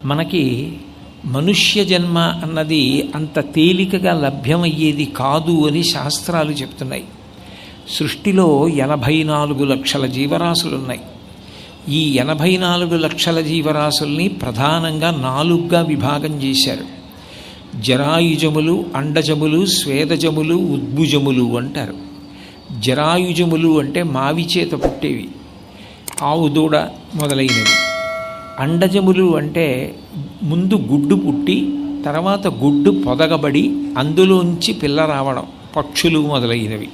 మనకి మనుష్య జన్మ అన్నది అంత తేలికగా లభ్యమయ్యేది కాదు అని శాస్త్రాలు చెప్తున్నాయి. సృష్టిలో 84 లక్షల జీవరాశులున్నాయి. ఈ 84 లక్షల జీవరాశుల్ని ప్రధానంగా 4గా విభాగం చేశారు. జరాయుజములు, అండజములు, స్వేదజములు, ఉద్భుజములు అంటారు. జరాయుజములు అంటే మావి చేత పుట్టేవి, ఆవు దూడ మొదలైనవి. అండజములు అంటే ముందు గుడ్డు పుట్టి తర్వాత గుడ్డు పొదగబడి అందులోంచి పిల్ల రావడం, పక్షులు మొదలైనవి.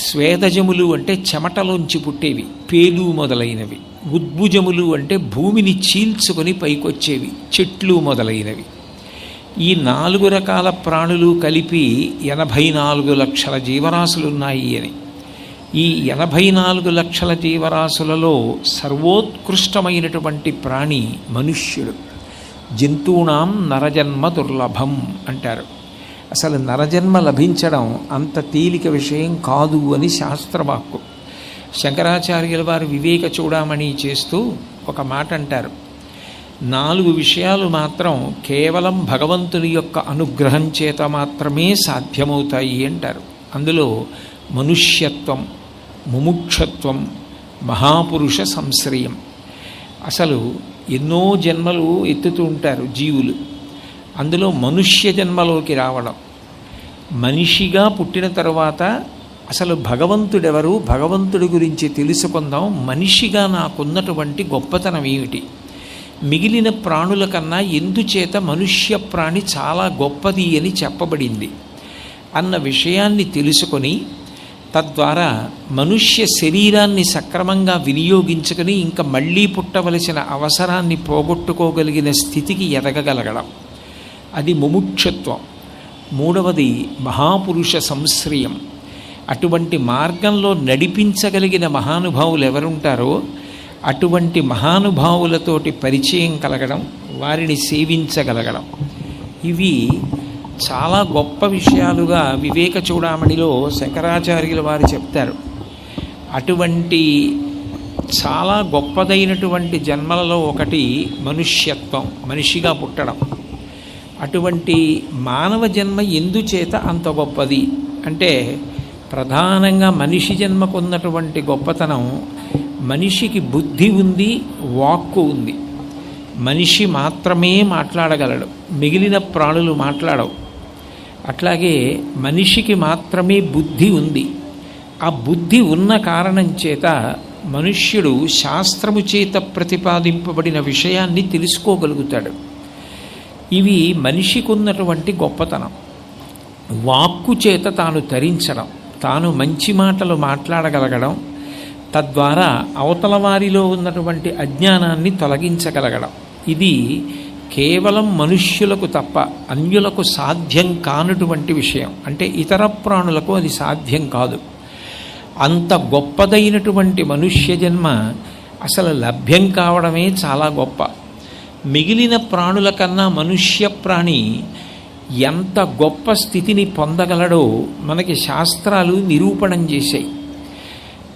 స్వేదజములు అంటే చెమటలోంచి పుట్టేవి, పేలు మొదలైనవి. ఉద్భుజములు అంటే భూమిని చీల్చుకొని పైకొచ్చేవి, చెట్లు మొదలైనవి. ఈ 4 రకాల ప్రాణులు కలిపి 84 లక్షల జీవరాశులున్నాయి అని. ఈ 84 లక్షల జీవరాశులలో సర్వోత్కృష్టమైనటువంటి ప్రాణి మనుష్యుడు. జంతూనాం నరజన్మ దుర్లభం అంటారు. అసలు నరజన్మ లభించడం అంత తేలిక విషయం కాదు అని శాస్త్రవాక్కు. శంకరాచార్యుల వారు వివేక చూడామణి చేస్తూ ఒక మాట అంటారు, 4 విషయాలు మాత్రం కేవలం భగవంతుని యొక్క అనుగ్రహం చేత మాత్రమే సాధ్యమవుతాయి అంటారు. అందులో మనుష్యత్వం, ముముక్షత్వం, మహాపురుష సంశ్రయం. అసలు ఎన్నో జన్మలు ఎత్తుతూ ఉంటారు జీవులు. అందులో మనుష్య జన్మలోకి రావడం, మనిషిగా పుట్టిన తరువాత అసలు భగవంతుడెవరు, భగవంతుడి గురించి తెలుసుకుందాం, మనిషిగా నాకున్నటువంటి గొప్పతనం ఏమిటి, మిగిలిన ప్రాణుల కన్నా ఎందుచేత మనుష్య ప్రాణి చాలా గొప్పది అని చెప్పబడింది అన్న విషయాన్ని తెలుసుకొని తద్వారా మనుష్య శరీరాన్ని సక్రమంగా వినియోగించుకొని ఇంకా మళ్ళీ పుట్టవలసిన అవసరాన్ని పోగొట్టుకోగలిగిన స్థితికి ఎదగగలగడం, అది ముముక్షత్వం. 3వది మహాపురుష సంశ్రయం. అటువంటి మార్గంలో నడిపించగలిగిన మహానుభావులు ఎవరుంటారో అటువంటి మహానుభావులతోటి పరిచయం కలగడం, వారిని సేవించగలగడం. ఇవి చాలా గొప్ప విషయాలుగా వివేక చూడామణిలో శంకరాచార్యుల వారు చెప్తారు. అటువంటి చాలా గొప్పదైనటువంటి జన్మలలో ఒకటి మనుష్యత్వం, మనిషిగా పుట్టడం. అటువంటి మానవ జన్మ ఎందుచేత అంత గొప్పది అంటే ప్రధానంగా మనిషి జన్మకున్నటువంటి గొప్పతనం, మనిషికి బుద్ధి ఉంది, వాక్కు ఉంది. మనిషి మాత్రమే మాట్లాడగలడు, మిగిలిన ప్రాణులు మాట్లాడవు. అట్లాగే మనిషికి మాత్రమే బుద్ధి ఉంది. ఆ బుద్ధి ఉన్న కారణం చేత మనుష్యుడు శాస్త్రము చేత ప్రతిపాదింపబడిన విషయాన్ని తెలుసుకోగలుగుతాడు. ఇవి మనిషికి ఉన్నటువంటి గొప్పతనం. వాక్కు చేత తాను తరించడం, తాను మంచి మాటలు మాట్లాడగలగడం, తద్వారా అవతల వారిలో ఉన్నటువంటి అజ్ఞానాన్ని తొలగించగలగడం. ఇది కేవలం మనుష్యులకు తప్ప అన్యులకు సాధ్యం కానటువంటి విషయం. అంటే ఇతర ప్రాణులకు అది సాధ్యం కాదు. అంత గొప్పదైనటువంటి మనుష్య జన్మ అసలు లభ్యం కావడమే చాలా గొప్ప. మిగిలిన ప్రాణుల కన్నా మనుష్య ప్రాణి ఎంత గొప్ప స్థితిని పొందగలడో మనకి శాస్త్రాలు నిరూపణం చేశాయి.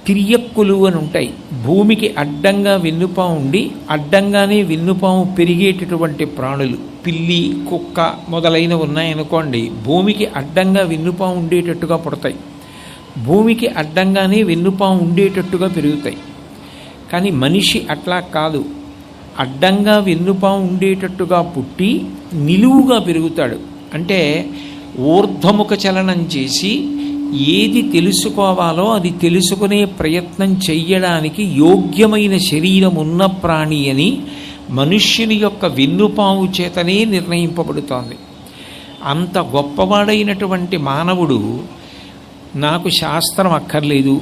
తిరియక్కులు అని ఉంటాయి. భూమికి అడ్డంగా వెన్నుపాము ఉండి అడ్డంగానే వెన్నుపాము పెరిగేటటువంటి ప్రాణులు, పిల్లి, కుక్క మొదలైనవి ఉన్నాయనుకోండి, భూమికి అడ్డంగా వెన్నుపాము ఉండేటట్టుగా పుడతాయి, భూమికి అడ్డంగానే వెన్నుపాము ఉండేటట్టుగా పెరుగుతాయి. కానీ మనిషి అట్లా కాదు, అడ్డంగా వెన్నుపాము ఉండేటట్టుగా పుట్టి నిలువుగా పెరుగుతాడు. అంటే ఊర్ధ్వముఖ చలనం చేసి ఏది తెలుసుకోవాలో అది తెలుసుకునే ప్రయత్నం చెయ్యడానికి యోగ్యమైన శరీరం ఉన్న ప్రాణి అని మనుష్యుని యొక్క వెన్నుపాము చేతనే నిర్ణయింపబడుతోంది. అంత గొప్పవాడైనటువంటి మానవుడు నాకు శాస్త్రం అక్కర్లేదు,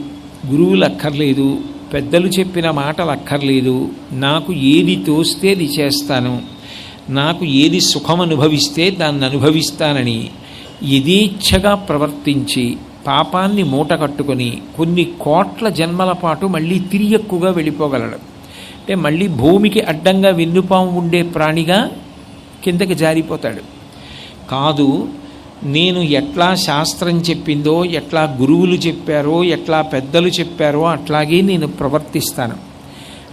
గురువులు అక్కర్లేదు, పెద్దలు చెప్పిన మాటలు అక్కర్లేదు, నాకు ఏది తోస్తే అది చేస్తాను, నాకు ఏది సుఖం అనుభవిస్తే దాన్ని అనుభవిస్తానని యథేచ్ఛగా ప్రవర్తించి పాపాన్ని మూట కట్టుకొని కొన్ని కోట్ల జన్మల పాటు మళ్ళీ తిరియక్కుగా వెళ్ళిపోగలడు. అంటే మళ్ళీ భూమికి అడ్డంగా వెన్నుపాము ఉండే ప్రాణిగా కిందకి జారిపోతాడు. కాదు, నేను ఎట్లా శాస్త్రం చెప్పిందో, ఎట్లా గురువులు చెప్పారో, ఎట్లా పెద్దలు చెప్పారో అట్లాగే నేను ప్రవర్తిస్తాను.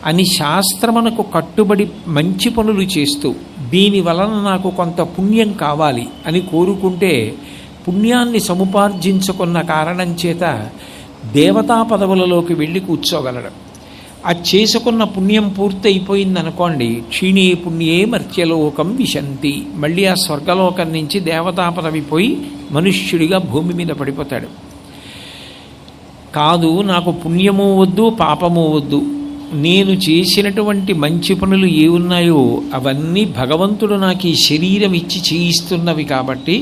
అని శాస్త్రమునకు కట్టుబడి మంచి పనులు చేస్తూ దీని వలన నాకు కొంత పుణ్యం కావాలి అని కోరుకుంటే పుణ్యాన్ని సముపార్జించుకున్న కారణం చేత దేవతా పదవులలోకి వెళ్ళి కూర్చోగలడు. ఆ చేసుకున్న పుణ్యం పూర్తి అయిపోయిందనుకోండి, క్షీణే పుణ్యే మర్త్యలోకం విశంతి, మళ్ళీ ఆ స్వర్గలోకం నుంచి దేవతా పదవి పోయి మనుష్యుడిగా భూమి మీద పడిపోతాడు. కాదు, నాకు పుణ్యము వద్దు పాపము వద్దు, నేను చేసినటువంటి మంచి పనులు ఏ ఉన్నాయో అవన్నీ భగవంతుడు నాకు ఈ శరీరం ఇచ్చి చేయిస్తున్నవి కాబట్టి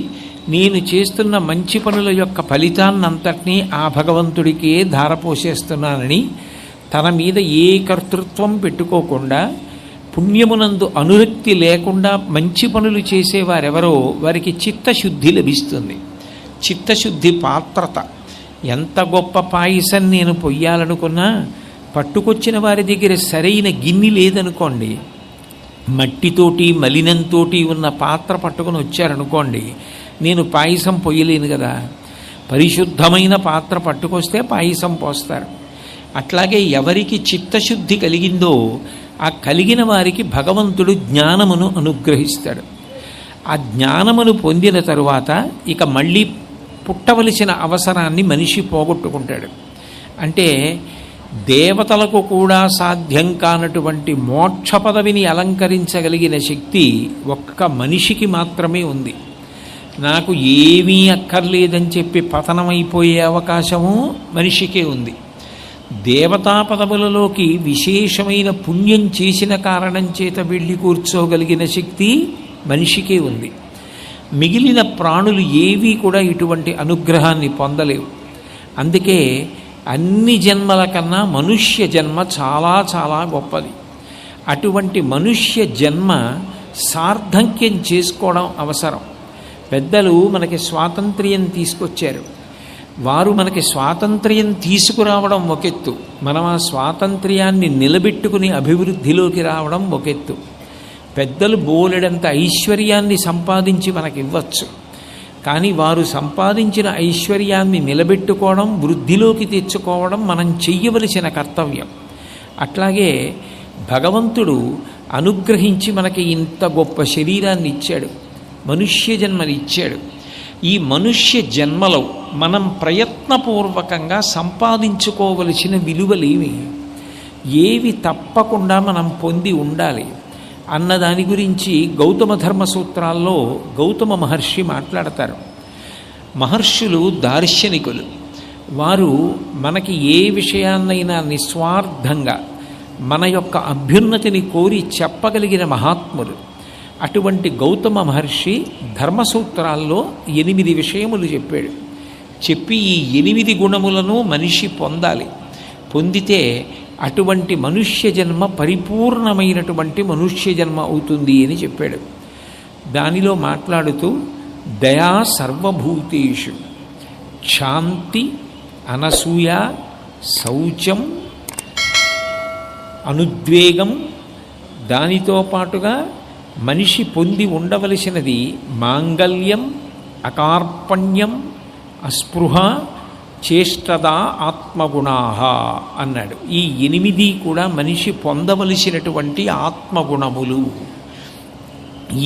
నేను చేస్తున్న మంచి పనుల యొక్క ఫలితాన్నంతటినీ ఆ భగవంతుడికే ధారపోసేస్తున్నానని తన మీద ఏ కర్తృత్వం పెట్టుకోకుండా పుణ్యమునందు అనురక్తి లేకుండా మంచి పనులు చేసేవారెవరో వారికి చిత్తశుద్ధి లభిస్తుంది. చిత్తశుద్ధి పాత్రత. ఎంత గొప్ప పాయసం నేను పొయ్యాలనుకున్నా పట్టుకొచ్చిన వారి దగ్గర సరైన గిన్నె లేదనుకోండి, మట్టితోటి మలినంతో ఉన్న పాత్ర పట్టుకొని వచ్చారనుకోండి, నేను పాయసం పొయ్యలేను కదా. పరిశుద్ధమైన పాత్ర పట్టుకొస్తే పాయసం పోస్తారు. అట్లాగే ఎవరికి చిత్తశుద్ధి కలిగిందో ఆ కలిగిన వారికి భగవంతుడు జ్ఞానమును అనుగ్రహిస్తాడు. ఆ జ్ఞానమును పొందిన తరువాత ఇక మళ్ళీ పుట్టవలసిన అవసరాన్ని మనిషి పోగొట్టుకుంటాడు. అంటే దేవతలకు కూడా సాధ్యం కానటువంటి మోక్ష పదవిని అలంకరించగలిగిన శక్తి ఒక్క మనిషికి మాత్రమే ఉంది. నాకు ఏమీ అక్కర్లేదని చెప్పి పతనమైపోయే అవకాశము మనిషికే ఉంది. దేవతా పదవులలోకి విశేషమైన పుణ్యం చేసిన కారణం చేత వెళ్ళి కూర్చోగలిగిన శక్తి మనిషికే ఉంది. మిగిలిన ప్రాణులు ఏవీ కూడా ఇటువంటి అనుగ్రహాన్ని పొందలేవు. అందుకే అన్ని జన్మల కన్నా మనుష్య జన్మ చాలా చాలా గొప్పది. అటువంటి మనుష్య జన్మ సార్థక్యం చేసుకోవడం అవసరం. పెద్దలు మనకి స్వాతంత్ర్యం తీసుకొచ్చారు. వారు మనకి స్వాతంత్ర్యం తీసుకురావడం ఒకెత్తు, మనం ఆ స్వాతంత్ర్యాన్ని నిలబెట్టుకుని అభివృద్ధిలోకి రావడం ఒకెత్తు. పెద్దలు బోలెడంత ఐశ్వర్యాన్ని సంపాదించి మనకివ్వచ్చు, కానీ వారు సంపాదించిన ఐశ్వర్యాన్ని నిలబెట్టుకోవడం, వృద్ధిలోకి తెచ్చుకోవడం మనం చెయ్యవలసిన కర్తవ్యం. అట్లాగే భగవంతుడు అనుగ్రహించి మనకి ఇంత గొప్ప శరీరాన్ని ఇచ్చాడు, మనుష్య జన్మని ఇచ్చాడు. ఈ మనుష్య జన్మలో మనం ప్రయత్నపూర్వకంగా సంపాదించుకోవలసిన విలువలేవి, ఏవి తప్పకుండా మనం పొంది ఉండాలి అన్నదాని గురించి గౌతమ ధర్మ సూత్రాల్లో గౌతమ మహర్షి మాట్లాడతారు. మహర్షులు దార్శనికులు. వారు మనకి ఏ విషయాన్నైనా నిస్వార్థంగా మన యొక్క అభ్యున్నతిని కోరి చెప్పగలిగిన మహాత్ములు. అటువంటి గౌతమ మహర్షి ధర్మసూత్రాల్లో 8 విషయములు చెప్పాడు. చెప్పి ఈ 8 గుణములను మనిషి పొందాలి. పొందితే అటువంటి మనుష్య జన్మ పరిపూర్ణమైనటువంటి మనుష్య జన్మ అవుతుంది అని చెప్పాడు. దానిలో మాట్లాడుతూ దయా సర్వభూతేషు, శాంతి, అనసూయ, శౌచం, అనుద్వేగం, దానితో పాటుగా మనిషి పొంది ఉండవలసినది మాంగల్యం, అకార్పణ్యం, అస్పృహ, చేష్టదా, ఆత్మగుణాహ అన్నాడు. ఈ 8 కూడా మనిషి పొందవలసినటువంటి ఆత్మగుణములు.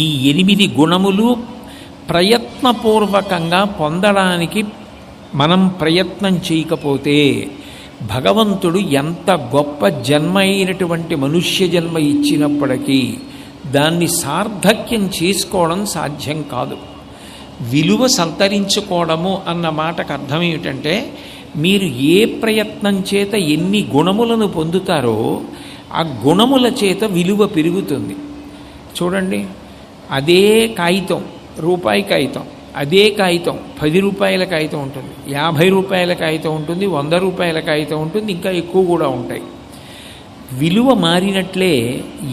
ఈ 8 గుణములు ప్రయత్నపూర్వకంగా పొందడానికి మనం ప్రయత్నం చేయకపోతే భగవంతుడు ఎంత గొప్ప జన్మ అయినటువంటి మనుష్య జన్మ ఇచ్చినప్పటికీ దాన్ని సార్థక్యం చేసుకోవడం సాధ్యం కాదు. విలువ సంతరించుకోవడము అన్న మాటకు అర్థం ఏమిటంటే, మీరు ఏ ప్రయత్నం చేత ఎన్ని గుణములను పొందుతారో ఆ గుణముల చేత విలువ పెరుగుతుంది. చూడండి, అదే కాగితం, రూపాయి కాగితం, అదే కాగితం 10 రూపాయల కాగితం ఉంటుంది, 50 రూపాయల కాగితం ఉంటుంది, 100 రూపాయల కాగితం ఉంటుంది, ఇంకా ఎక్కువ కూడా ఉంటాయి. విలువ మారినట్లే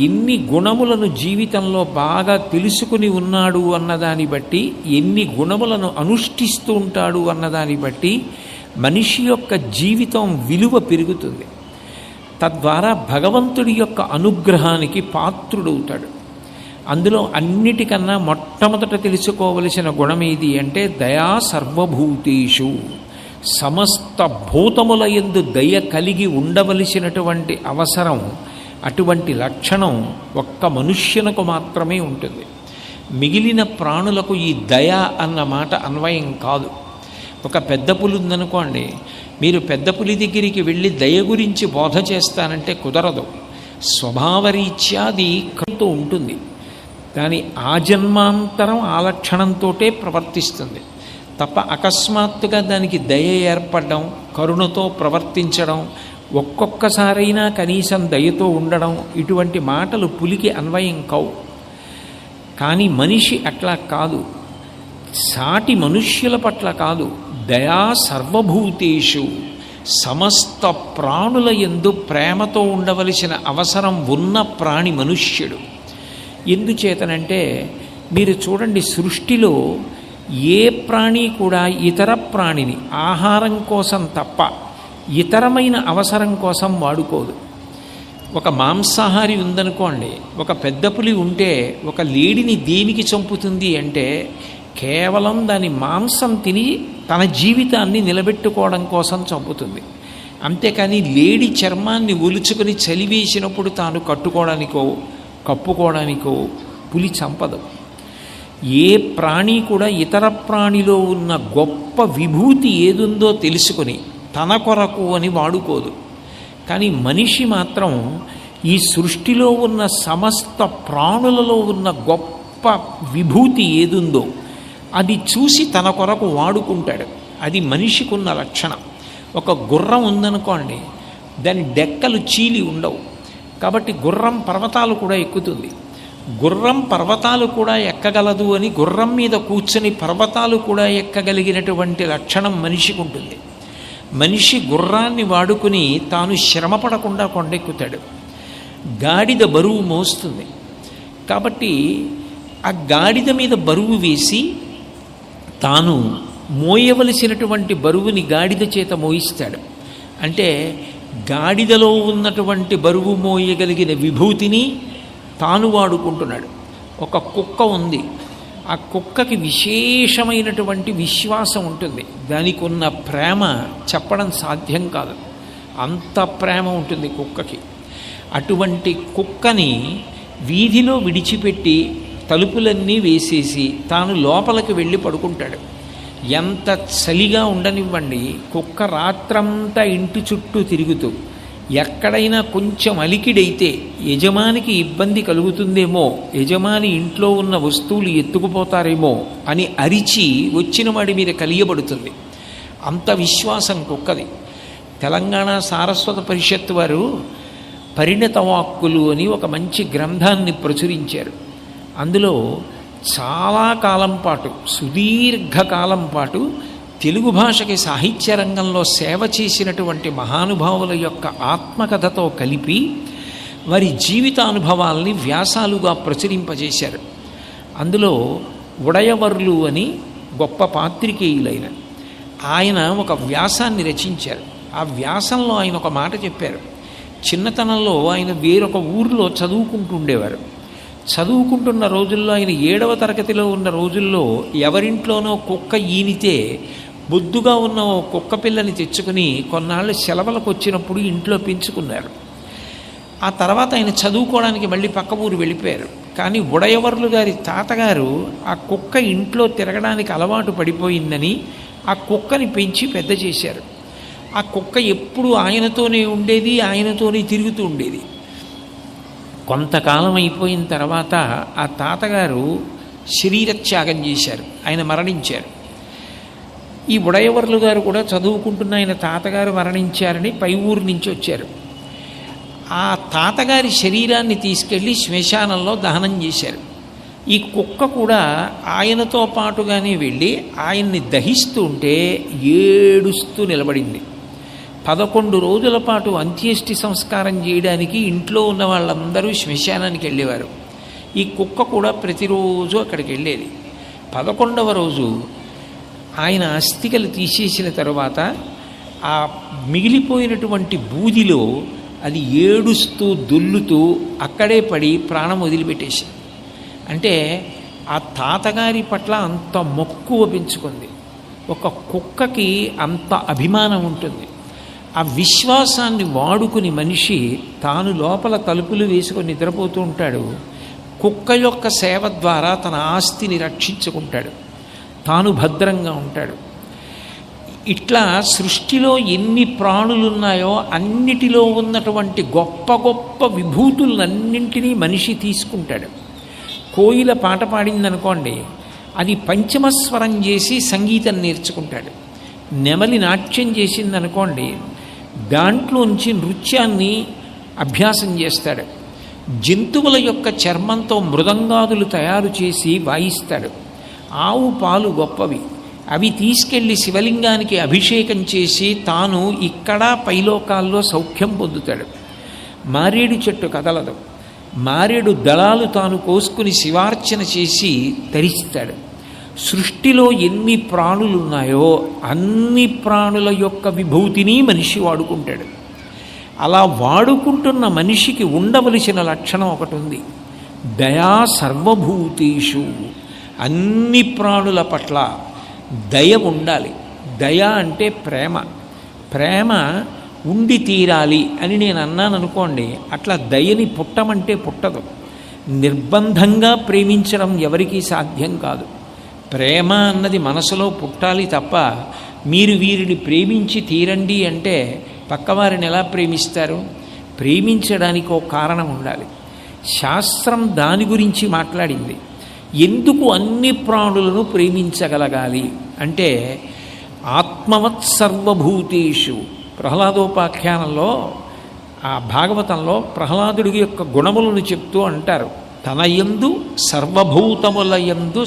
ఎన్ని గుణములను జీవితంలో బాగా తెలుసుకుని ఉన్నాడు అన్నదాన్ని బట్టి, ఎన్ని గుణములను అనుష్ఠిస్తూ ఉంటాడు అన్నదాన్ని బట్టి మనిషి యొక్క జీవితం విలువ పెరుగుతుంది. తద్వారా భగవంతుడి యొక్క అనుగ్రహానికి పాత్రుడవుతాడు. అందులో అన్నిటికన్నా మొట్టమొదట తెలుసుకోవలసిన గుణం ఏది అంటే దయా సర్వభూతేషు. సమస్త భూతముల యందు దయ కలిగి ఉండవలసినటువంటి అవసరం అటువంటి లక్షణం ఒక్క మనుష్యునకు మాత్రమే ఉంటుంది. మిగిలిన ప్రాణులకు ఈ దయ అన్న మాట అన్వయం కాదు. ఒక పెద్ద పులి ఉందనుకోండి, మీరు పెద్ద పులి దగ్గరికి వెళ్ళి దయ గురించి బోధ చేస్తానంటే కుదరదు. స్వభావరీత్యా అది కడుతూ ఉంటుంది. దాని ఆ జన్మాంతరం ఆ లక్షణంతోటే ప్రవర్తిస్తుంది తప్ప అకస్మాత్తుగా దానికి దయ ఏర్పడడం, కరుణతో ప్రవర్తించడం, ఒక్కొక్కసారైనా కనీసం దయతో ఉండడం, ఇటువంటి మాటలు పులికి అన్వయం కావు. కానీ మనిషి అట్లా కాదు. సాటి మనుష్యుల పట్ల కాదు, దయా సర్వభూతేషు, సమస్త ప్రాణుల యందు ప్రేమతో ఉండవలసిన అవసరం ఉన్న ప్రాణి మనుష్యుడు. ఎందుచేతనంటే మీరు చూడండి, సృష్టిలో ఏ ప్రాణి కూడా ఇతర ప్రాణిని ఆహారం కోసం తప్ప ఇతరమైన అవసరం కోసం వాడుకోదు. ఒక మాంసాహారి ఉందనుకోండి, ఒక పెద్ద పులి ఉంటే ఒక లేడిని దేనికి చంపుతుంది అంటే కేవలం దాని మాంసం తిని తన జీవితాన్ని నిలబెట్టుకోవడం కోసం చంపుతుంది. అంతేకాని లేడి చర్మాన్ని ఒలుచుకొని చలివేసినప్పుడు తాను కట్టుకోవడానికో కప్పుకోవడానికో పులి చంపదు. ఏ ప్రాణి కూడా ఇతర ప్రాణిలో ఉన్న గొప్ప విభూతి ఏదుందో తెలుసుకొని తన కొరకు అని వాడుకోదు. కానీ మనిషి మాత్రం ఈ సృష్టిలో ఉన్న సమస్త ప్రాణులలో ఉన్న గొప్ప విభూతి ఏదుందో అది చూసి తన కొరకు వాడుకుంటాడు. అది మనిషికి ఉన్న లక్షణం. ఒక గుర్రం ఉందనుకోండి, దాని డెక్కలు చీలి ఉండవు, కాబట్టి గుర్రం పర్వతాలు కూడా ఎక్కుతుంది. గుర్రం పర్వతాలు కూడా ఎక్కగలదు అని గుర్రం మీద కూర్చొని పర్వతాలు కూడా ఎక్కగలిగినటువంటి లక్షణం మనిషికి ఉంటుంది. మనిషి గుర్రాన్ని వాడుకుని తాను శ్రమ పడకుండా కొండెక్కుతాడు. గాడిద బరువు మోస్తుంది, కాబట్టి ఆ గాడిద మీద బరువు వేసి తాను మోయవలసినటువంటి బరువుని గాడిద చేత మోయిస్తాడు. అంటే గాడిదలో ఉన్నటువంటి బరువు మోయగలిగిన విభూతిని తాను వాడుకుంటున్నాడు. ఒక కుక్క ఉంది, ఆ కుక్కకి విశేషమైనటువంటి విశ్వాసం ఉంటుంది. దానికి ఉన్న ప్రేమ చెప్పడం సాధ్యం కాదు, అంత ప్రేమ ఉంటుంది కుక్కకి. అటువంటి కుక్కని వీధిలో విడిచిపెట్టి తలుపులన్నీ వేసేసి తాను లోపలికి వెళ్ళి పడుకుంటాడు. ఎంత చలిగా ఉండనివ్వండి, కుక్క రాత్రంతా ఇంటి చుట్టూ తిరుగుతూ ఎక్కడైనా కొంచెం అలికిడైతే యజమానికి ఇబ్బంది కలుగుతుందేమో, యజమాని ఇంట్లో ఉన్న వస్తువులు ఎత్తుకుపోతారేమో అని అరిచి వచ్చిన వాడి మీద కలియబడుతుంది. అంత విశ్వాసం కుక్కది. తెలంగాణ సారస్వత పరిషత్ వారు పరిణత వాక్కులు అని ఒక మంచి గ్రంథాన్ని ప్రచురించారు. అందులో చాలా కాలం పాటు, సుదీర్ఘకాలం పాటు తెలుగు భాషకి సాహిత్య రంగంలో సేవ చేసినటువంటి మహానుభావుల యొక్క ఆత్మకథతో కలిపి వారి జీవితానుభవాల్ని వ్యాసాలుగా ప్రచురింపజేశారు. అందులో ఉడయవర్లు అని గొప్ప పాత్రికేయులైన ఆయన ఒక వ్యాసాన్ని రచించారు. ఆ వ్యాసంలో ఆయన ఒక మాట చెప్పారు. చిన్నతనంలో ఆయన వేరొక ఊరిలో చదువుకుంటుండేవారు. చదువుకుంటున్న రోజుల్లో, ఆయన 7వ తరగతిలో ఉన్న రోజుల్లో ఎవరింట్లోనో కుక్క ఈనితే బొద్దుగా ఉన్న ఓ కుక్క పిల్లని తెచ్చుకుని కొన్నాళ్ళు సెలవులకు వచ్చినప్పుడు ఇంట్లో పెంచుకున్నారు. ఆ తర్వాత ఆయన చదువుకోవడానికి మళ్ళీ పక్క ఊరు వెళ్ళిపోయారు. కానీ ఉడయవర్లు గారి తాతగారు ఆ కుక్క ఇంట్లో తిరగడానికి అలవాటు పడిపోయిందని ఆ కుక్కని పెంచి పెద్ద చేశారు. ఆ కుక్క ఎప్పుడూ ఆయనతోనే ఉండేది, ఆయనతోనే తిరుగుతూ ఉండేది. కొంతకాలం అయిపోయిన తర్వాత ఆ తాతగారు శరీరత్యాగం చేశారు, ఆయన మరణించారు. ఈ ఉడయవర్లు గారు కూడా చదువుకుంటున్న ఆయన తాతగారు మరణించారని పై ఊరు నుంచి వచ్చారు. ఆ తాతగారి శరీరాన్ని తీసుకెళ్ళి శ్మశానంలో దహనం చేశారు. ఈ కుక్క కూడా ఆయనతో పాటుగానే వెళ్ళి ఆయన్ని దహిస్తూ ఉంటే ఏడుస్తూ నిలబడింది. 11 రోజుల పాటు అంత్యేష్టి సంస్కారం చేయడానికి ఇంట్లో ఉన్న వాళ్ళందరూ శ్మశానానికి వెళ్ళేవారు. ఈ కుక్క కూడా ప్రతిరోజు అక్కడికి వెళ్ళేది. 11వ రోజు ఆయన అస్థికలు తీసేసిన తరువాత ఆ మిగిలిపోయినటువంటి బూదిలో అది ఏడుస్తూ దొల్లుతూ అక్కడే పడి ప్రాణం వదిలిపెట్టేసింది. అంటే ఆ తాతగారి పట్ల అంత మక్కువ పెంచుకుంది. ఒక కుక్కకి అంత అభిమానం ఉంటుంది. ఆ విశ్వాసాన్ని వాడుకుని మనిషి తాను లోపల తలుపులు వేసుకొని నిద్రపోతూ ఉంటాడు. కుక్క యొక్క సేవ ద్వారా తన ఆస్తిని రక్షించుకుంటాడు, తాను భద్రంగా ఉంటాడు. ఇట్లా సృష్టిలో ఎన్ని ప్రాణులున్నాయో అన్నిటిలో ఉన్నటువంటి గొప్ప గొప్ప విభూతులన్నింటినీ మనిషి తీసుకుంటాడు. కోయిల పాట పాడిందనుకోండి, అది పంచమస్వరం చేసి సంగీతం నేర్చుకుంటాడు. నెమలి నాట్యం చేసిందనుకోండి, దాంట్లోంచి నృత్యాన్ని అభ్యాసం చేస్తాడు. జంతువుల యొక్క చర్మంతో మృదంగాదులు తయారు చేసి వాయిస్తాడు. ఆవు పాలు గొప్పవి, అవి తీసుకెళ్ళి శివలింగానికి అభిషేకం చేసి తాను ఇక్కడ పైలోకాల్లో సౌఖ్యం పొందుతాడు. మారేడు చెట్టు కదలదు, మారేడు దళాలు తాను కోసుకుని శివార్చన చేసి తరిస్తాడు. సృష్టిలో ఎన్ని ప్రాణులు ఉన్నాయో అన్ని ప్రాణుల యొక్క విభూతిని మనిషి వాడుకుంటాడు. అలా వాడుకుంటున్న మనిషికి ఉండవలసిన లక్షణం ఒకటి ఉంది, దయా సర్వభూతేషు. అన్ని ప్రాణుల పట్ల దయ ఉండాలి. దయ అంటే ప్రేమ. ప్రేమ ఉండి తీరాలి అని నేను అన్నాను అనుకోండి, అట్లా దయని పుట్టమంటే పుట్టదు. నిర్బంధంగా ప్రేమించడం ఎవరికీ సాధ్యం కాదు. ప్రేమ అన్నది మనసులో పుట్టాలి తప్ప మీరు వీరిని ప్రేమించి తీరండి అంటే పక్కవారిని ఎలా ప్రేమిస్తారు? ప్రేమించడానికి ఒక కారణం ఉండాలి. శాస్త్రం దాని గురించి మాట్లాడింది. ఎందుకు అన్ని ప్రాణులను ప్రేమించగలగాలి అంటే, ఆత్మవత్ సర్వభూతేషు. ప్రహ్లాదోపాఖ్యానంలో, ఆ భాగవతంలో ప్రహ్లాదుడి యొక్క గుణములను చెప్తూ అంటారు, తన యందు సర్వభూతముల యందు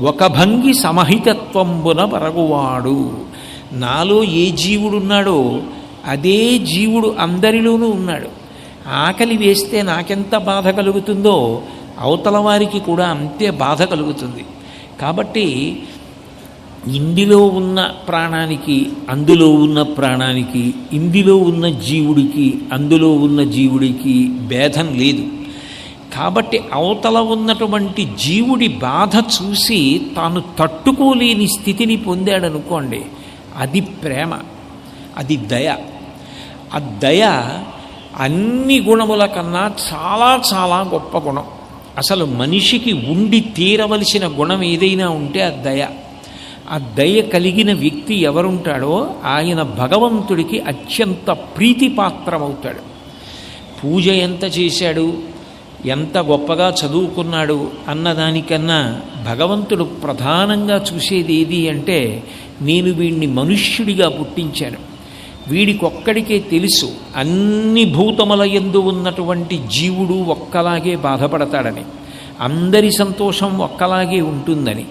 ఒక భంగి సమహితత్వంబున పరగువాడు. నాలో ఏ జీవుడున్నాడో అదే జీవుడు అందరిలోనూ ఉన్నాడు. ఆకలి వేస్తే నాకెంత బాధ కలుగుతుందో అవతల వారికి కూడా అంతే బాధ కలుగుతుంది. కాబట్టి ఇందులో ఉన్న ప్రాణానికి అందులో ఉన్న ప్రాణానికి, ఇందులో ఉన్న జీవుడికి అందులో ఉన్న జీవుడికి భేదం లేదు. కాబట్టి అవతల ఉన్నటువంటి జీవుడి బాధ చూసి తాను తట్టుకోలేని స్థితిని పొందాడనుకోండి, అది ప్రేమ, అది దయ. ఆ దయ అన్ని గుణముల కన్నా చాలా చాలా గొప్ప గుణం. అసలు మనిషికి ఉండి తీరవలసిన గుణం ఏదైనా ఉంటే ఆ దయ. ఆ దయ కలిగిన వ్యక్తి ఎవరుంటాడో ఆయన భగవంతుడికి అత్యంత ప్రీతిపాత్రమవుతాడు. పూజ ఎంత చేశాడు, ఎంత గొప్పగా చదువుకున్నాడు అన్నదానికన్నా భగవంతుడు ప్రధానంగా చూసేది ఏది అంటే, నేను వీడిని మనుష్యుడిగా పుట్టించాను, వీడికొక్కడికే తెలుసు అన్ని భూతముల యందు ఉన్నటువంటి జీవుడు ఒక్కలాగే బాధపడతాడని, అందరి సంతోషం ఒక్కలాగే ఉంటుందని.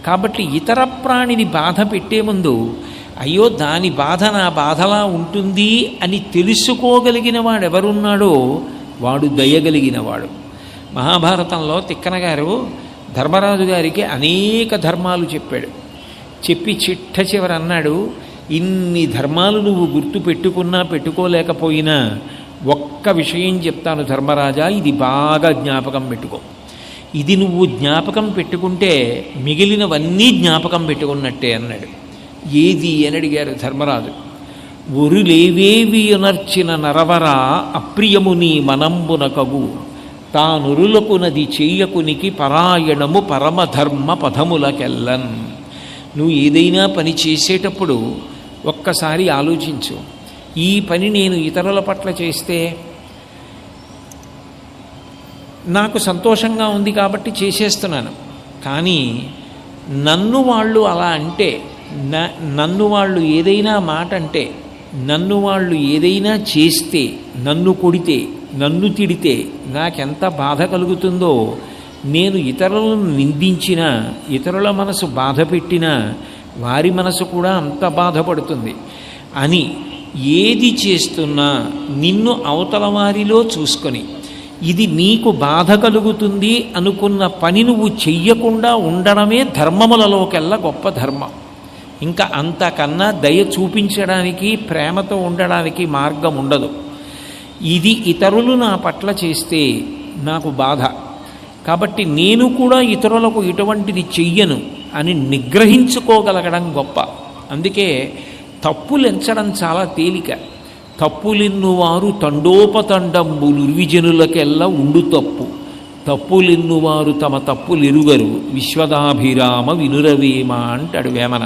కాబట్టి ఇతర ప్రాణిని బాధ పెట్టే ముందు, అయ్యో దాని బాధ నా బాధలా ఉంటుంది అని తెలుసుకోగలిగిన వాడెవరున్నాడో వాడు దయగలిగినవాడు. మహాభారతంలో తిక్కన గారు ధర్మరాజు గారికి అనేక ధర్మాలు చెప్పాడు. చెప్పి చిట్ట చివర అన్నాడు, ఇన్ని ధర్మాలు నువ్వు గుర్తు పెట్టుకున్నా పెట్టుకోలేకపోయినా ఒక్క విషయం చెప్తాను ధర్మరాజా, ఇది బాగా జ్ఞాపకం పెట్టుకో. ఇది నువ్వు జ్ఞాపకం పెట్టుకుంటే మిగిలినవన్నీ జ్ఞాపకం పెట్టుకున్నట్టే అన్నాడు. ఏది అని అడిగారు ధర్మరాజు. ఒరులేవేవి ఉనర్చిన నరవర అప్రియముని మనంబునకగు తానురులకునది చెయ్యకునికి పరాయణము పరమధర్మ పదములకెల్లన్. నువ్వు ఏదైనా పని చేసేటప్పుడు ఒక్కసారి ఆలోచించు, ఈ పని నేను ఇతరుల పట్ల చేస్తే నాకు సంతోషంగా ఉంది కాబట్టి చేసేస్తున్నాను, కానీ నన్ను వాళ్ళు అలా అంటే, నన్ను వాళ్ళు ఏదైనా మాట అంటే, నన్ను వాళ్ళు ఏదైనా చేస్తే, నన్ను కొడితే, నన్ను తిడితే నాకెంత బాధ కలుగుతుందో, నేను ఇతరులను నిందించినా, ఇతరుల మనసు బాధ పెట్టినా వారి మనసు కూడా అంత బాధపడుతుంది అని ఏది చేస్తున్నా నిన్ను అవతల వారిలో చూసుకొని, ఇది నీకు బాధ కలుగుతుంది అనుకున్న పని నువ్వు చెయ్యకుండా ఉండడమే ధర్మములలోకెల్లా గొప్ప ధర్మం. ఇంకా అంతకన్నా దయ చూపించడానికి, ప్రేమతో ఉండడానికి మార్గం ఉండదు. ఇది ఇతరులు నా పట్ల చేస్తే నాకు బాధ, కాబట్టి నేను కూడా ఇతరులకు ఇటువంటిది చెయ్యను అని నిగ్రహించుకోగలగడం గొప్ప. అందుకే తప్పులు ఎంచడం చాలా తేలిక. తప్పులిన్నువారు తండోపతండంబులుర్విజనులకెల్లా ఉండు తప్పు, తప్పులిన్నువారు తమ తప్పులెరుగరు, విశ్వదాభిరామ వినురవేమ అంటాడు వేమన.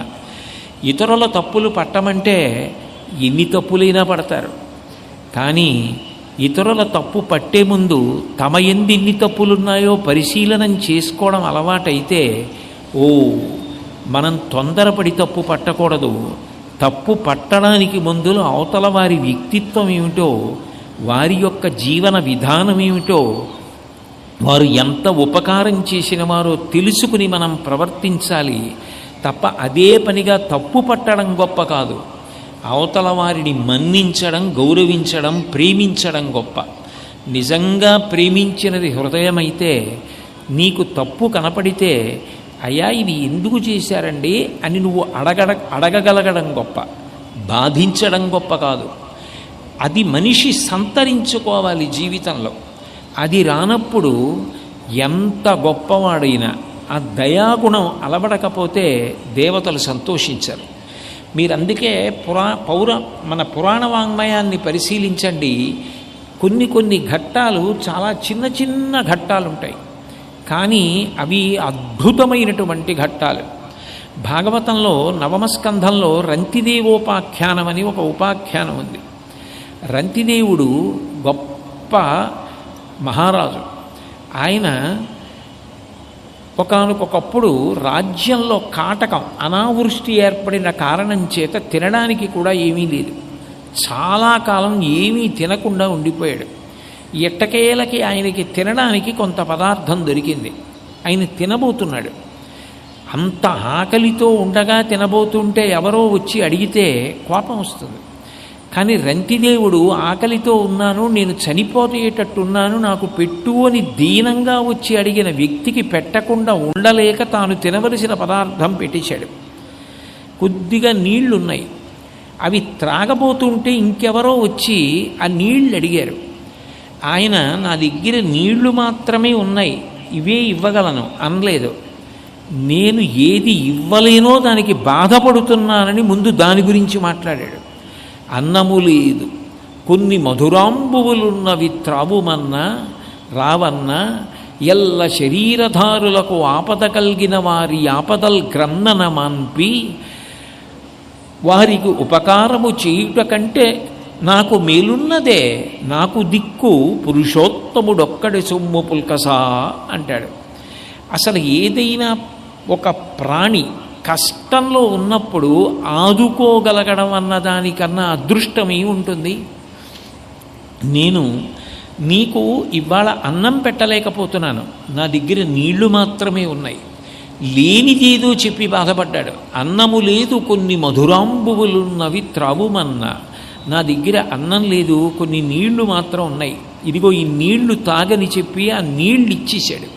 ఇతరుల తప్పులు పట్టమంటే ఎన్ని తప్పులైనా పడతారు, కానీ ఇతరుల తప్పు పట్టే ముందు తమ ఎందు ఎన్ని తప్పులున్నాయో పరిశీలనం చేసుకోవడం అలవాటైతే, ఓ మనం తొందరపడి తప్పు పట్టకూడదు, తప్పు పట్టడానికి ముందులో అవతల వారి వ్యక్తిత్వం ఏమిటో, వారి యొక్క జీవన విధానం ఏమిటో, వారు ఎంత ఉపకారం చేసిన వారో తెలుసుకుని మనం ప్రవర్తించాలి తప్ప అదే పనిగా తప్పు పట్టడం గొప్ప కాదు. అవతల వారిని మన్నించడం, గౌరవించడం, ప్రేమించడం గొప్ప. నిజంగా ప్రేమించినది హృదయమైతే నీకు తప్పు కనపడితే, అయ్యా ఇది ఎందుకు చేశారండి అని నువ్వు అడగగలగడం గొప్ప, బాధించడం గొప్ప కాదు. అది మనిషి సంతరించుకోవాలి జీవితంలో. అది రానప్పుడు ఎంత గొప్పవాడైనా ఆ దయాగుణం అలవడకపోతే దేవతలు సంతోషించరు. మీరు అందుకే మన పురాణ వాంగ్మయాన్ని పరిశీలించండి. కొన్ని ఘట్టాలు చాలా చిన్న చిన్న ఘట్టాలు ఉంటాయి, కానీ అవి అద్భుతమైనటువంటి ఘట్టాలు. భాగవతంలో నవమ స్కంధంలో రంతిదేవోపాఖ్యానం అని ఒక ఉపాఖ్యానం ఉంది. రంతిదేవుడు గొప్ప మహారాజు. ఆయన ఒకానొకప్పుడు రాజ్యంలో కాటకం, అనావృష్టి ఏర్పడిన కారణం చేత తినడానికి కూడా ఏమీ లేదు. చాలా కాలం ఏమీ తినకుండా ఉండిపోయాడు. ఎట్టకేలకి ఆయనకి తినడానికి కొంత పదార్థం దొరికింది. ఆయన తినబోతున్నాడు. అంత ఆకలితో ఉండగా తినబోతుంటే ఎవరో వచ్చి అడిగితే కోపం వస్తుంది. కానీ రంతిదేవుడు ఆకలితో ఉన్నాను, నేను చనిపోయేటట్టున్నాను, నాకు పెట్టు అని దీనంగా వచ్చి అడిగిన వ్యక్తికి పెట్టకుండా ఉండలేక తాను తినవలసిన పదార్థం పెట్టేశాడు. కొద్దిగా నీళ్లున్నాయి, అవి త్రాగబోతుంటే ఇంకెవరో వచ్చి ఆ నీళ్లు అడిగారు. ఆయన నా దగ్గర నీళ్లు మాత్రమే ఉన్నాయి, ఇవే ఇవ్వగలను అనలేదు. నేను ఏది ఇవ్వలేనో దానికి బాధపడుతున్నానని ముందు దాని గురించి మాట్లాడాడు. అన్నము లేదు, కొన్ని మధురాంబువులున్నవి త్రావుమన్నా రావన్నా, ఎల్ల శరీరధారులకు ఆపద కలిగిన వారి ఆపదల్ గ్రన్నన మాన్పి, వారికి ఉపకారము చేయుట కంటే నాకు మేలున్నదే, నాకు దిక్కు పురుషోత్తముడొక్కడి సొమ్ము పుల్కసా అంటాడు. అసలు ఏదైనా ఒక ప్రాణి కష్టంలో ఉన్నప్పుడు ఆదుకోగలగడం అన్నదానికన్నా అదృష్టమే ఉంటుంది. నేను నీకు ఇవాళ అన్నం పెట్టలేకపోతున్నాను, నా దగ్గర నీళ్లు మాత్రమే ఉన్నాయి, లేనిదేదో చెప్పి బాధపడ్డాడు. అన్నము లేదు, కొన్ని మధురాంబువులున్నవి త్రావుమన్నా, నా దగ్గర అన్నం లేదు, కొన్ని నీళ్లు మాత్రం ఉన్నాయి, ఇదిగో ఈ నీళ్లు తాగని చెప్పి ఆ నీళ్ళు ఇచ్చేశాడు.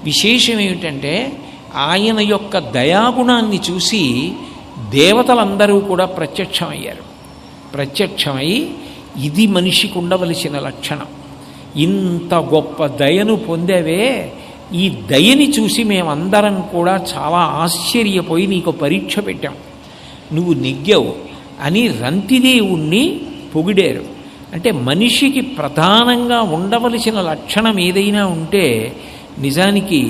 విశేషం ఏమిటంటే ఆయన యొక్క దయాగుణాన్ని చూసి దేవతలందరూ కూడా ప్రత్యక్షమయ్యారు. ప్రత్యక్షమై ఇది మనిషికి ఉండవలసిన లక్షణం, ఇంత గొప్ప దయను పొందేవే, ఈ దయని చూసి మేమందరం కూడా చాలా ఆశ్చర్యపోయి నీకు పరీక్ష పెట్టాం, నువ్వు నెగ్గావు అని రంతిదేవుణ్ణి పొగిడారు. అంటే మనిషికి ప్రధానంగా ఉండవలసిన లక్షణం ఏదైనా ఉంటే నిజానికి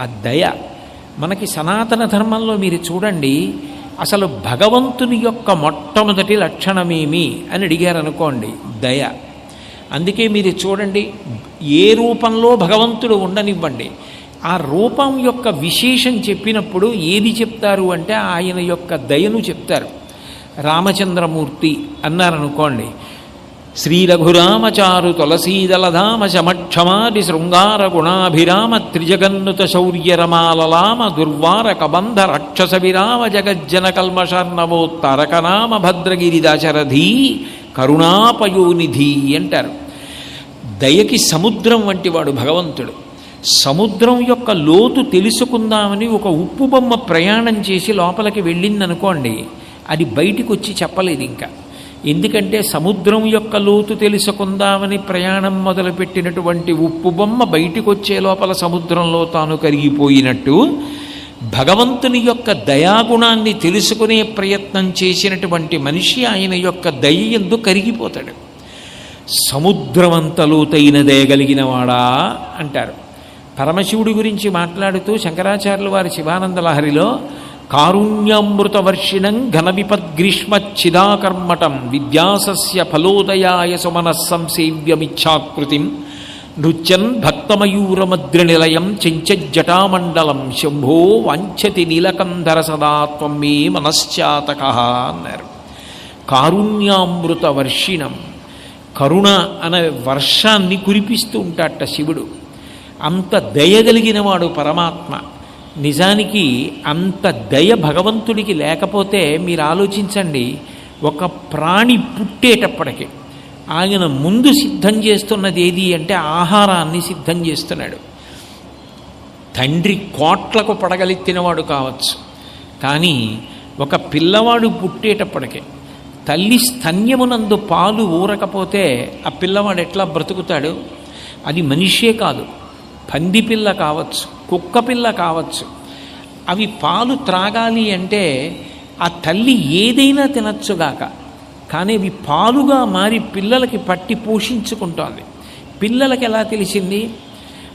ఆ దయ. మనకి సనాతన ధర్మంలో మీరు చూడండి, అసలు భగవంతుని యొక్క మొట్టమొదటి లక్షణమేమి అని అడిగారనుకోండి, దయ. అందుకే మీరు చూడండి, ఏ రూపంలో భగవంతుడు ఉండనివ్వండి, ఆ రూపం యొక్క విశేషం చెప్పినప్పుడు ఏది చెప్తారు అంటే ఆయన యొక్క దయను చెప్తారు. రామచంద్రమూర్తి అన్నారనుకోండి, శ్రీ రఘురామచారు తులసీదలధామ శమక్షమాది శృంగార గుణాభిరామ త్రిజగన్నుత శౌర్యరమాలలామ దుర్వార కబంధ రక్షస విరామ జగజ్జన కల్మషర్ణవోత్తారకనామ భద్రగిరిదాశరథీ కరుణాపయోనిధి అంటారు. దయకి సముద్రం వంటివాడు భగవంతుడు. సముద్రం యొక్క లోతు తెలుసుకుందామని ఒక ఉప్పు బొమ్మ ప్రయాణం చేసి లోపలికి వెళ్ళిందనుకోండి, అది బయటికి వచ్చి చెప్పలేదు ఇంకా. ఎందుకంటే సముద్రం యొక్క లోతు తెలుసుకుందామని ప్రయాణం మొదలుపెట్టినటువంటి ఉప్పు బొమ్మ బయటికి వచ్చే లోపల సముద్రంలో తాను కరిగిపోయినట్టు భగవంతుని యొక్క దయాగుణాన్ని తెలుసుకునే ప్రయత్నం చేసినటువంటి మనిషి ఆయన యొక్క దయ యందు కరిగిపోతాడు. సముద్రమంత లోతైన దయగలిగిన వాడా అంటారు. పరమశివుడి గురించి మాట్లాడుతూ శంకరాచార్యుల వారి శివానంద లహరిలో కారుణ్యామృత వర్షిణం ఘన విపద్గ్రీష్మచ్చిదాకర్మటం విద్యాసస్య ఫలోదయాయ సుమనస్సంసేవ్యమిచ్ఛాకృతిం నృత్యన్ భక్తమయూరమద్రినిలయం చెంచజ్జటామండలం శంభో వాంఛతి నీలకంధర సదా త్వం మే మనశ్చాతకః అన్నారు. కారుణ్యామృత వర్షిణం, కరుణ అనే వర్షాన్ని కురిపిస్తూ ఉంటాడట శివుడు. అంత దయగలిగిన వాడు పరమాత్మ. నిజానికి అంత దయ భగవంతుడికి లేకపోతే మీరు ఆలోచించండి, ఒక ప్రాణి పుట్టేటప్పటికి ఆయన ముందు సిద్ధం చేస్తున్నది ఏది అంటే ఆహారాన్ని సిద్ధం చేస్తున్నాడు. తండ్రి కోట్లకు పడగలెత్తినవాడు కావచ్చు, కానీ ఒక పిల్లవాడు పుట్టేటప్పటికే తల్లి స్తన్యమునందు పాలు ఊరకపోతే ఆ పిల్లవాడు ఎట్లా బ్రతుకుతాడు? అది మనిషే కాదు, పంది పిల్ల కావచ్చు, కుక్క పిల్ల కావచ్చు. అవి పాలు త్రాగాలి అంటే ఆ తల్లి ఏదైనా తినచ్చుగాక, కానీ అవి పాలుగా మారి పిల్లలకి పట్టి పోషించుకుంటోంది. పిల్లలకి ఎలా తెలిసింది?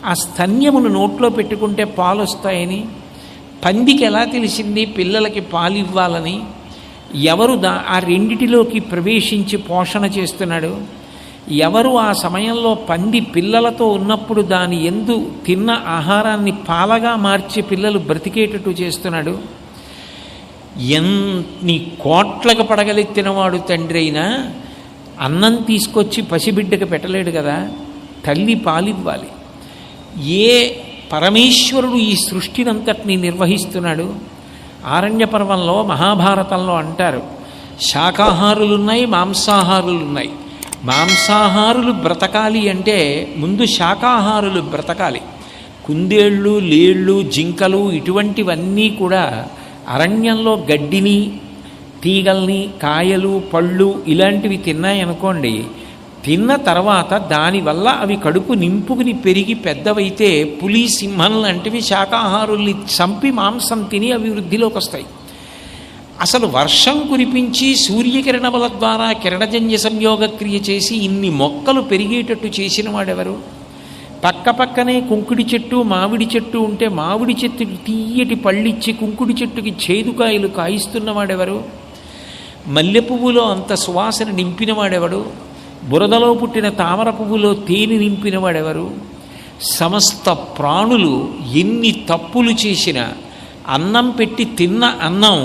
ఆ స్తన్యమును నోట్లో పెట్టుకుంటే పాలు వస్తాయని. పందికి ఎలా తెలిసింది పిల్లలకి పాలు ఇవ్వాలని? ఎవరు ఆ రెండిటిలోకి ప్రవేశించి పోషణ చేస్తున్నాడు? ఎవరు ఆ సమయంలో పంది పిల్లలతో ఉన్నప్పుడు దాని యందు తిన్న ఆహారాన్ని పాలగా మార్చి పిల్లలు బ్రతికేటట్టు చేస్తున్నాడు? ఎన్ని కోట్లకు పడగలెత్తినవాడు తండ్రి అయినా అన్నం తీసుకొచ్చి పసిబిడ్డకు పెట్టలేడు కదా, తల్లి పాలివ్వాలి. ఏ పరమేశ్వరుడు ఈ సృష్టినంతటినీ నిర్వహిస్తున్నాడు? ఆరణ్య పర్వంలో మహాభారతంలో అంటారు, శాకాహారులున్నాయి, మాంసాహారులున్నాయి. మాంసాహారులు బ్రతకాలి అంటే ముందు శాకాహారులు బ్రతకాలి. కుందేళ్ళు, లేళ్ళు, జింకలు ఇటువంటివన్నీ కూడా అరణ్యంలో గడ్డిని, తీగల్ని, కాయలు, పళ్ళు ఇలాంటివి తిన్నాయనుకోండి, తిన్న తర్వాత దానివల్ల అవి కడుపు నింపుకుని పెరిగి పెద్దవైతే పులి, సింహం లాంటివి శాకాహారుల్ని చంపి మాంసం తిని అవి వృద్ధిలోకి వస్తాయి. అసలు వర్షం కురిపించి సూర్యకిరణముల ద్వారా కిరణజన్య సంయోగక్రియ చేసి ఇన్ని మొక్కలు పెరిగేటట్టు చేసిన వాడెవరు? పక్క పక్కనే కుంకుడి చెట్టు, మామిడి చెట్టు ఉంటే మామిడి చెట్టుకి తీయటి పళ్ళిచ్చి కుంకుడి చెట్టుకి చేదుకాయలు కాయిస్తున్నవాడెవరు? మల్లె పువ్వులో అంత సువాసన నింపినవాడెవడు? బురదలో పుట్టిన తామర పువ్వులో తేనె నింపినవాడెవరు? సమస్త ప్రాణులు ఎన్ని తప్పులు చేసినా అన్నం పెట్టి తిన్న అన్నం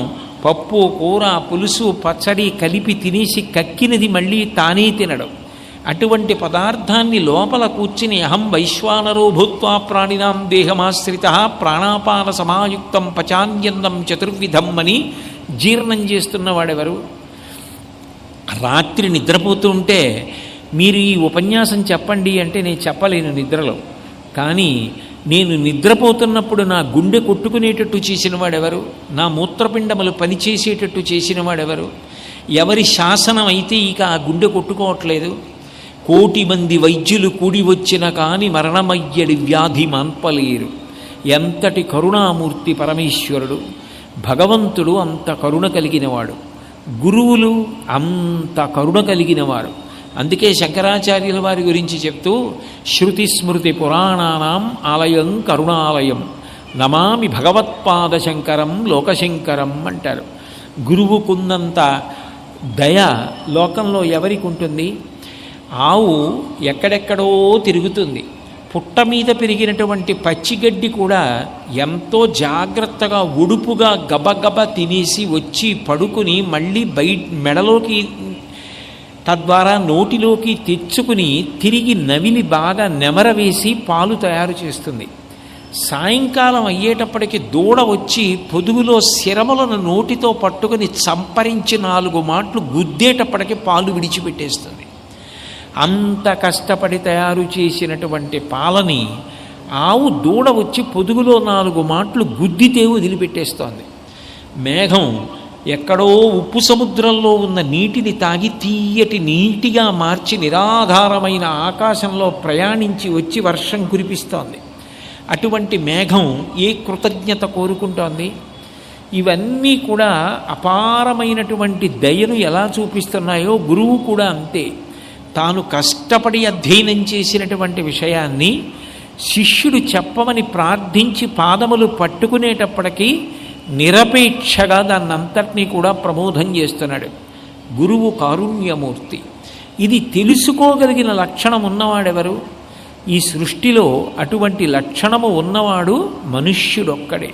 పప్పు, కూర, పులుసు, పచ్చడి కలిపి తినేసి కక్కినది మళ్ళీ తానే తినడం. అటువంటి పదార్థాన్ని లోపల కూర్చుని అహం వైశ్వానరో భూత్వా ప్రాణినాం దేహమాశ్రిత ప్రాణాపాన సమాయుక్తం పచాన్యన్నం చతుర్విధం అని జీర్ణం చేస్తున్నవాడెవరు? రాత్రి నిద్రపోతూ ఉంటే మీరు ఈ ఉపన్యాసం చెప్పండి అంటే నేను చెప్పలేను నిద్రలో, కానీ నేను నిద్రపోతున్నప్పుడు నా గుండె కొట్టుకునేటట్టు చేసిన వాడెవరు? నా మూత్రపిండములు పనిచేసేటట్టు చేసిన వాడెవరు? ఎవరి శాసనం అయితే ఇక ఆ గుండె కొట్టుకోవట్లేదు? 1,000,000 మంది వైద్యులు కూడి వచ్చిన కాని మరణమయ్యడి వ్యాధి మాన్పలేరు. ఎంతటి కరుణామూర్తి పరమేశ్వరుడు! భగవంతుడు అంత కరుణ కలిగినవాడు, గురువులు అంత కరుణ కలిగినవారు. అందుకే శంకరాచార్యుల వారి గురించి చెప్తూ శృతి స్మృతి పురాణానాం ఆలయం కరుణాలయం నమామి భగవత్పాద శంకరం లోకశంకరం అంటారు. గురువుకున్నంత దయ లోకంలో ఎవరికి ఉంటుంది? ఆవు ఎక్కడెక్కడో తిరుగుతుంది. పుట్ట మీద పెరిగినటువంటి పచ్చిగడ్డి కూడా ఎంతో జాగ్రత్తగా ఉడుపుగా గబగబ తినేసి వచ్చి పడుకుని మళ్ళీ మెడలోకి తద్వారా నోటిలోకి తెచ్చుకుని తిరిగి నవిలి బాగా నెమరవేసి పాలు తయారు చేస్తుంది. సాయంకాలం అయ్యేటప్పటికి దూడ వచ్చి పొదుగులో శిరములను నోటితో పట్టుకుని చంపరించి 4 మాటలు గుద్దేటప్పటికి పాలు విడిచిపెట్టేస్తుంది. అంత కష్టపడి తయారు చేసినటువంటి పాలని ఆవు దూడ వచ్చి పొదుగులో 4 మాటలు గుద్దితే వదిలిపెట్టేస్తోంది. మేఘం ఎక్కడో ఉప్పు సముద్రంలో ఉన్న నీటిని తాగి తీయటి నీటిగా మార్చి నిరాధారమైన ఆకాశంలో ప్రయాణించి వచ్చి వర్షం కురిపిస్తోంది. అటువంటి మేఘం ఏ కృతజ్ఞత కోరుకుంటోంది? ఇవన్నీ కూడా అపారమైనటువంటి దయను ఎలా చూపిస్తున్నాయో గురువు కూడా అంతే. తాను కష్టపడి అధ్యయనం చేసినటువంటి విషయాన్ని శిష్యుడు చెప్పమని ప్రార్థించి పాదములు పట్టుకునేటప్పటికీ నిరపేక్షగా దాన్నంతటినీ కూడా ప్రమోదం చేస్తున్నాడు. గురువు కారుణ్యమూర్తి. ఇది తెలుసుకోగలిగిన లక్షణం ఉన్నవాడెవరు? ఈ సృష్టిలో అటువంటి లక్షణము ఉన్నవాడు మనుష్యుడొక్కడే.